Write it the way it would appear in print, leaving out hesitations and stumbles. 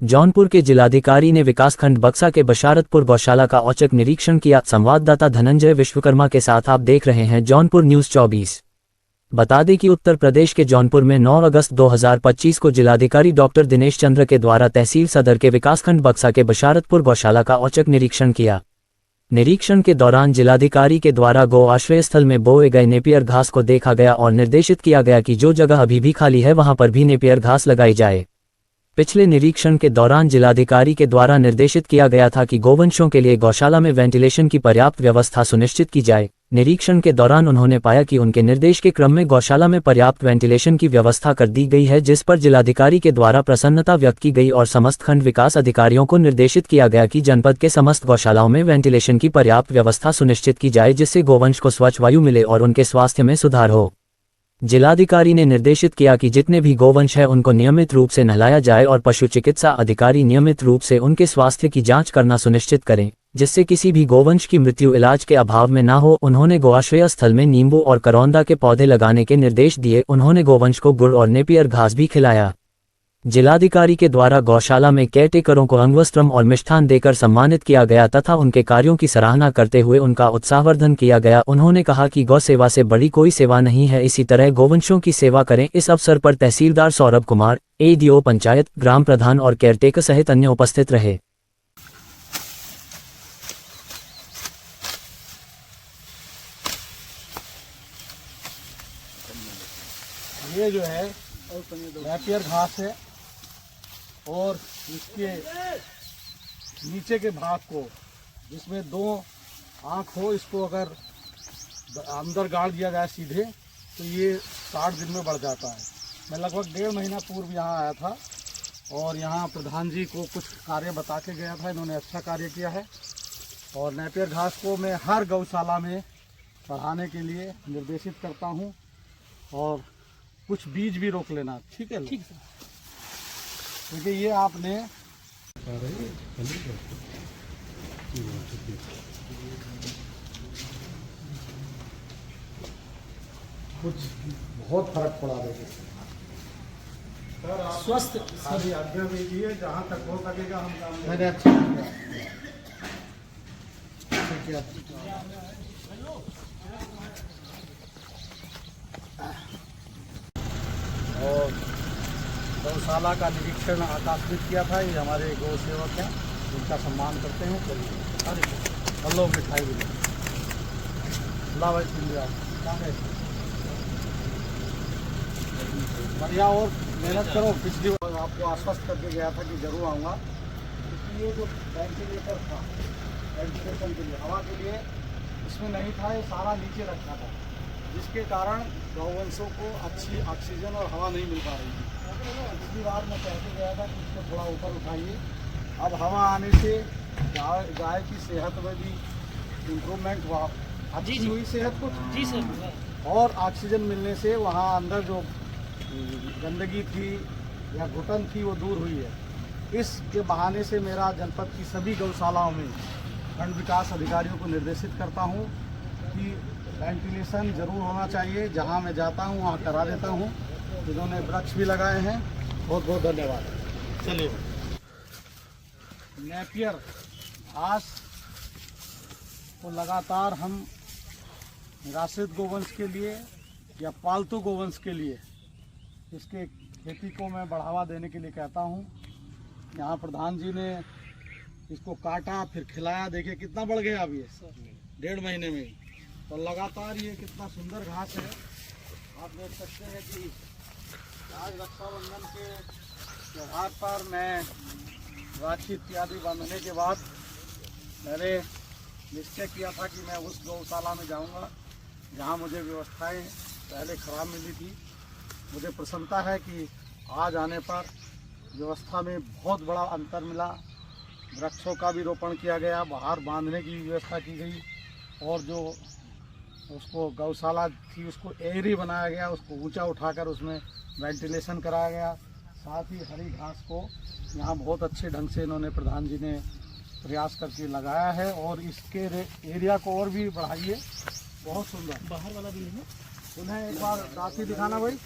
जौनपुर के जिलाधिकारी ने विकासखंड बक्सा के बशारतपुर गौशाला का औचक निरीक्षण किया। संवाददाता धनंजय विश्वकर्मा के साथ आप देख रहे हैं जौनपुर न्यूज़ 24। बता दें कि उत्तर प्रदेश के जौनपुर में 9 अगस्त 2025 को जिलाधिकारी डॉक्टर दिनेश चंद्र के द्वारा तहसील सदर के विकासखंड बक्सा के बशारतपुर गौशाला का औचक निरीक्षण किया। निरीक्षण के दौरान जिलाधिकारी के द्वारा गौ आश्रय स्थल में बोए गए नेपियर घास को देखा गया और निर्देशित किया गया कि जो जगह अभी भी खाली है वहां पर भी नेपियर घास लगाई जाए। पिछले निरीक्षण के दौरान जिलाधिकारी के द्वारा निर्देशित किया गया था कि गोवंशों के लिए गौशाला में वेंटिलेशन की पर्याप्त व्यवस्था सुनिश्चित की जाए। निरीक्षण के दौरान उन्होंने पाया कि उनके निर्देश के क्रम में गौशाला में पर्याप्त वेंटिलेशन की व्यवस्था कर दी गई है, जिस पर जिलाधिकारी के द्वारा प्रसन्नता व्यक्त की गई और समस्त खंड विकास अधिकारियों को निर्देशित किया गया कि जनपद के समस्त गौशालाओं में वेंटिलेशन की पर्याप्त व्यवस्था सुनिश्चित की जाए, जिससे गोवंश को स्वच्छ वायु मिले और उनके स्वास्थ्य में सुधार हो। जिलाधिकारी ने निर्देशित किया कि जितने भी गोवंश है उनको नियमित रूप से नहलाया जाए और पशु चिकित्सा अधिकारी नियमित रूप से उनके स्वास्थ्य की जांच करना सुनिश्चित करें, जिससे किसी भी गोवंश की मृत्यु इलाज के अभाव में ना हो। उन्होंने गौआश्रय स्थल में नींबू और करौंदा के पौधे लगाने के निर्देश दिए। उन्होंने गोवंश को गुड़ और नेपियर घास भी खिलाया। जिलाधिकारी के द्वारा गौशाला में केयरटेकरों को अंगवस्त्रम और मिष्ठान देकर सम्मानित किया गया तथा उनके कार्यों की सराहना करते हुए उनका उत्साहवर्धन किया गया। उन्होंने कहा कि गौ सेवा से बड़ी कोई सेवा नहीं है, इसी तरह गोवंशों की सेवा करें। इस अवसर पर तहसीलदार सौरभ कुमार, एडीओ पंचायत, ग्राम प्रधान और केयरटेकर सहित अन्य उपस्थित रहे। ये जो है नेपियर घास है और इसके नीचे के भाग को, जिसमें 2 आँख हो, इसको अगर अंदर गाड़ दिया जाए सीधे तो ये 60 दिन में बढ़ जाता है। मैं लगभग 1.5 महीना पूर्व यहाँ आया था और यहाँ प्रधान जी को कुछ कार्य बता के गया था। इन्होंने अच्छा कार्य किया है और नेपियर घास को मैं हर गौशाला में बढ़ाने के लिए निर्देशित करता हूँ और कुछ बीज भी रोक लेना। ठीक है, ठीक है। क्योंकि ये आपने कुछ बहुत फर्क पड़ा है। स्वस्थ सभी आज्ञा दीजिए, जहाँ तक हो सकेगा हम काम। मैंने अच्छा किया। और गौशाला का निरीक्षण आकस्मिक किया था। ये हमारे गौ सेवक हैं, उनका सम्मान करते हैं। चलिए और लोग मिठाई भी बढ़िया और मेहनत करो। पिछली बार आपको आश्वस्त करके गया था कि जरूर आऊँगा, क्योंकि ये जो वेंटिलेटर था, वेंटिलेशन के लिए, हवा के लिए इसमें नहीं था, ये सारा नीचे रखा था, जिसके कारण गौवंशों को अच्छी ऑक्सीजन और हवा नहीं मिल पा रही थी। पिछली बार मैं कह के गया था कि इसको थोड़ा ऊपर उठाइए। अब हवा आने से गाय की सेहत में भी इम्प्रूवमेंट हुआ, अच्छी हुई सेहत को। जी सर। और ऑक्सीजन मिलने से वहाँ अंदर जो गंदगी थी या घुटन थी वो दूर हुई है। इसके बहाने से मेरा जनपद की सभी गौशालाओं में खंड विकास अधिकारियों को निर्देशित करता हूँ कि वेंटिलेशन जरूर होना चाहिए। जहाँ मैं जाता हूँ वहाँ करा देता हूँ। इन्होंने वृक्ष भी लगाए हैं, बहुत बहुत धन्यवाद। चलिए, नेपियर घास को लगातार हम निराश्रित गोवंश के लिए या पालतू गोवंश के लिए इसके खेती को मैं बढ़ावा देने के लिए कहता हूँ। यहाँ प्रधान जी ने इसको काटा, फिर खिलाया, देखिए कितना बढ़ गया अभी ये 1.5 महीने में। तो लगातार ये कितना सुंदर घास है। आप देख सकते हैं कि आज रक्षाबंधन के त्यौहार पर मैं राखी इत्यादि बांधने के बाद मैंने निश्चय किया था कि मैं उस गौशाला में जाऊंगा जहां मुझे व्यवस्थाएं पहले खराब मिली थी। मुझे प्रसन्नता है कि आज आने पर व्यवस्था में बहुत बड़ा अंतर मिला। वृक्षों का भी रोपण किया गया, बाहर बांधने की व्यवस्था की गई और जो उसको गौशाला थी उसको एयरी बनाया गया, उसको ऊंचा उठाकर उसमें वेंटिलेशन कराया गया। साथ ही हरी घास को यहाँ बहुत अच्छे ढंग से इन्होंने प्रधान जी ने प्रयास करके लगाया है और इसके एरिया को और भी बढ़ाइए। बहुत सुंदर बाहर वाला भी है। उन्हें एक बार काफ़ी दिखाना भाई।